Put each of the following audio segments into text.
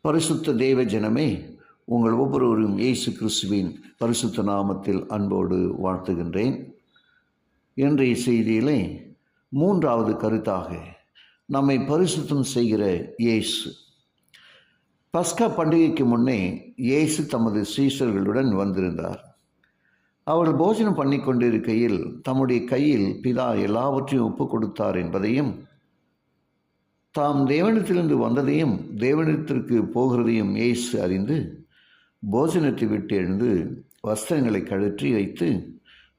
பரிசுத்த தேவ ஜனமே, உங்கள் ஒவ்வொருவரும் இயேசு கிறிஸ்துவின் பரிசுத்த நாமத்தில் அன்போடு வாழ்த்துகின்றேன். இன்றைய செய்தியிலே மூன்றாவது கருத்தாக நம்மை பரிசுத்தம் செய்கிற இயேசு. பஸ்கா பண்டிகைக்கு முன்னே இயேசு தமது சீஷர்களுடன் வந்திருந்தார். அவர்கள் போஜனம் பண்ணி கொண்டிருக்கையில் தம்முடைய கையில் பிதா எல்லாவற்றையும் ஒப்புக் கொடுத்தார் என்பதையும், தாம் தேவனிடத்திலிருந்து வந்ததையும் தேவனிடத்திற்கு போகிறதையும் இயேசு அறிந்து போஜனத்தை விட்டு எழுந்து வஸ்திரங்களை கழற்றி வைத்து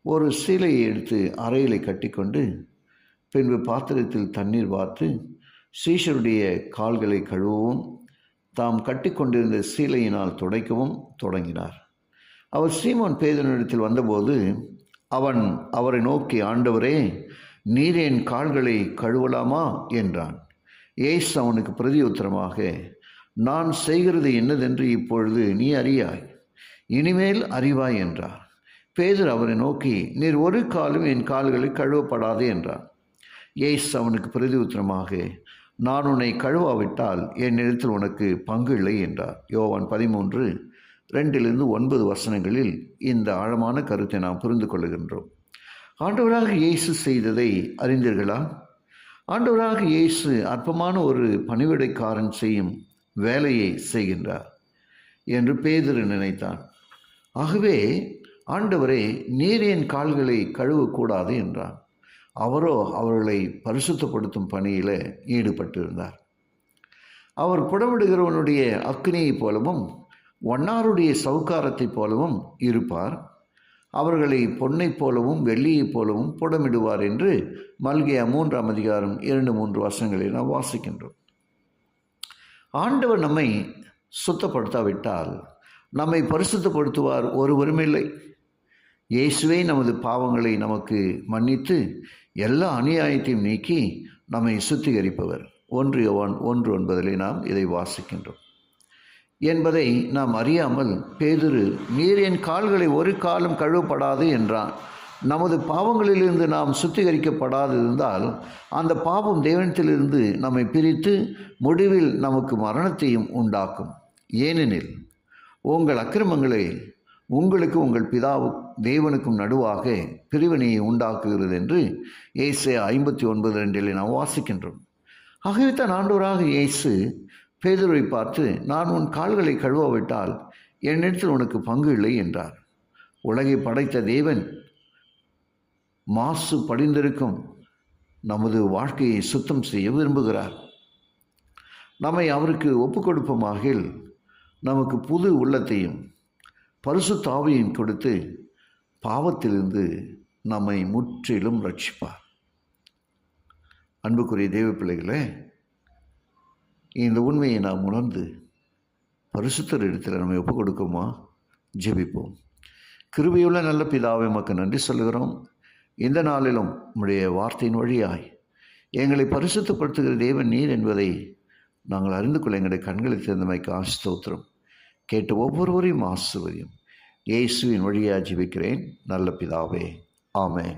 ஒரு சீலையை எடுத்து அறையிலே கட்டிக்கொண்டு பின்பு பாத்திரத்தில் தண்ணீர் வார்த்து சீஷருடைய கால்களை கழுவவும் தாம் கட்டி கொண்டிருந்த சீலையினால் துடைக்கவும் தொடங்கினார். அவர் சீமோன் பேதுருவினிடத்தில் வந்தபோது அவன் அவரை நோக்கி, ஆண்டவரே, நீர் என் கால்களை கழுவலாமா என்றான். இயேசு அவனுக்கு பிரதியுத்தரமாக, நான் செய்கிறது என்னதென்று இப்பொழுது நீ அறியாய், இனிமேல் அறிவாய் என்றார். பேதுரு அவரை நோக்கி, நீர் ஒரு காலும் என் கால்களை கழுவப்படாது என்றார். இயேசு அவனுக்கு பிரதியுத்தரமாக, நான் உன்னை கழுவாவிட்டால் என் இடத்தில் உனக்கு பங்கு இல்லை என்றார். யோவான் 13:2-9 வசனங்களில் இந்த ஆழமான கருத்தை நாம் புரிந்து கொள்ளுகின்றோம். ஆண்டவராக இயேசு செய்ததை அறிந்தீர்களா? ஆண்டவராக இயேசு அற்பமான ஒரு பணிவிடைக்காரன் செய்யும் வேலையை செய்கின்றார் என்று பேதுரு நினைத்தான். ஆகவே ஆண்டவரே, நீர் என் கால்களை கழுவக்கூடாது என்றார். அவரோ அவர்களை பரிசுத்தப்படுத்தும் பணியில் ஈடுபட்டிருந்தார். அவர் புடமிடுகிறவனுடைய அக்கினியைப் போலவும் வண்ணாருடைய சவுக்காரத்தைப் போலவும் இருப்பார். அவர்களை பொன்னைப் போலவும் வெள்ளியைப் போலவும் புடமிடுவார் என்று மல்கியா 3:2-3 வசனங்களை நாம் வாசிக்கின்றோம். ஆண்டவர் நம்மை சுத்தப்படுத்தாவிட்டால் நம்மை பரிசுத்தப்படுத்துவார் ஒருவரும் இல்லை. இயேசுவே நமது பாவங்களை நமக்கு மன்னித்து எல்லா அநியாயத்தையும் நீக்கி நம்மை சுத்திகரிப்பவர். 1 யோவான் 1:9 நாம் இதை வாசிக்கின்றோம். என்பதை நாம் அறியாமல் பேதுரு, நீர் என் கால்களை ஒரு காலம் கழுவப்படாது என்றான். நமது பாவங்களிலிருந்து நாம் சுத்திகரிக்கப்படாதிருந்தால் அந்த பாவம் தேவனிடத்திலிருந்து நம்மை பிரித்து முடிவில் நமக்கு மரணத்தையும் உண்டாக்கும். ஏனெனில் உங்கள் அக்கிரமங்களை உங்களுக்கு உங்கள் பிதாவு தேவனுக்கும் நடுவாக பிரிவினையை உண்டாக்குகிறது என்று ஏசாயா 59:2 நாம் வாசிக்கின்றோம். ஆகவே தான் ஆண்டவராக இயேசு பேதுருவை பார்த்து, நான் உன் கால்களை கழுவாவிட்டால் என்னிடத்தில் உனக்கு பங்கு இல்லை என்றார். உலகை படைத்த தேவன் மாசு படிந்திருக்கும் நமது வாழ்க்கையை சுத்தம் செய்ய விரும்புகிறார். நம்மை அவருக்கு ஒப்புக் கொடுப்போமாகில் நமக்கு புது உள்ளத்தையும் பரிசுத்த ஆவியையும் கொடுத்து பாவத்திலிருந்து நம்மை முற்றிலும் ரட்சிப்பார். அன்புக்குரிய தேவ பிள்ளைகளே, இந்த உண்மையை நாம் உணர்ந்து பரிசுத்தர் இடத்தில் நம்மை ஒப்புக் கொடுக்குமா? ஜெபிப்போம். கிருபையுள்ள நல்ல பிதாவே, உமக்கு நன்றி சொல்கிறோம். இந்த நாளிலும் உம்முடைய வார்த்தையின் வழியாய் எங்களை பரிசுத்தப்படுத்துகிற தேவன் நீர் என்பதை நாங்கள் அறிந்து கொள்ள எங்களுடைய கண்களை திறந்தமைக்கு ஸ்தோத்திரம். கேட்டு ஒவ்வொருவரையும் ஆசீர்வதியும். இயேசுவின் வழியாக ஜெபிக்கிறேன் நல்ல பிதாவே, ஆமென்.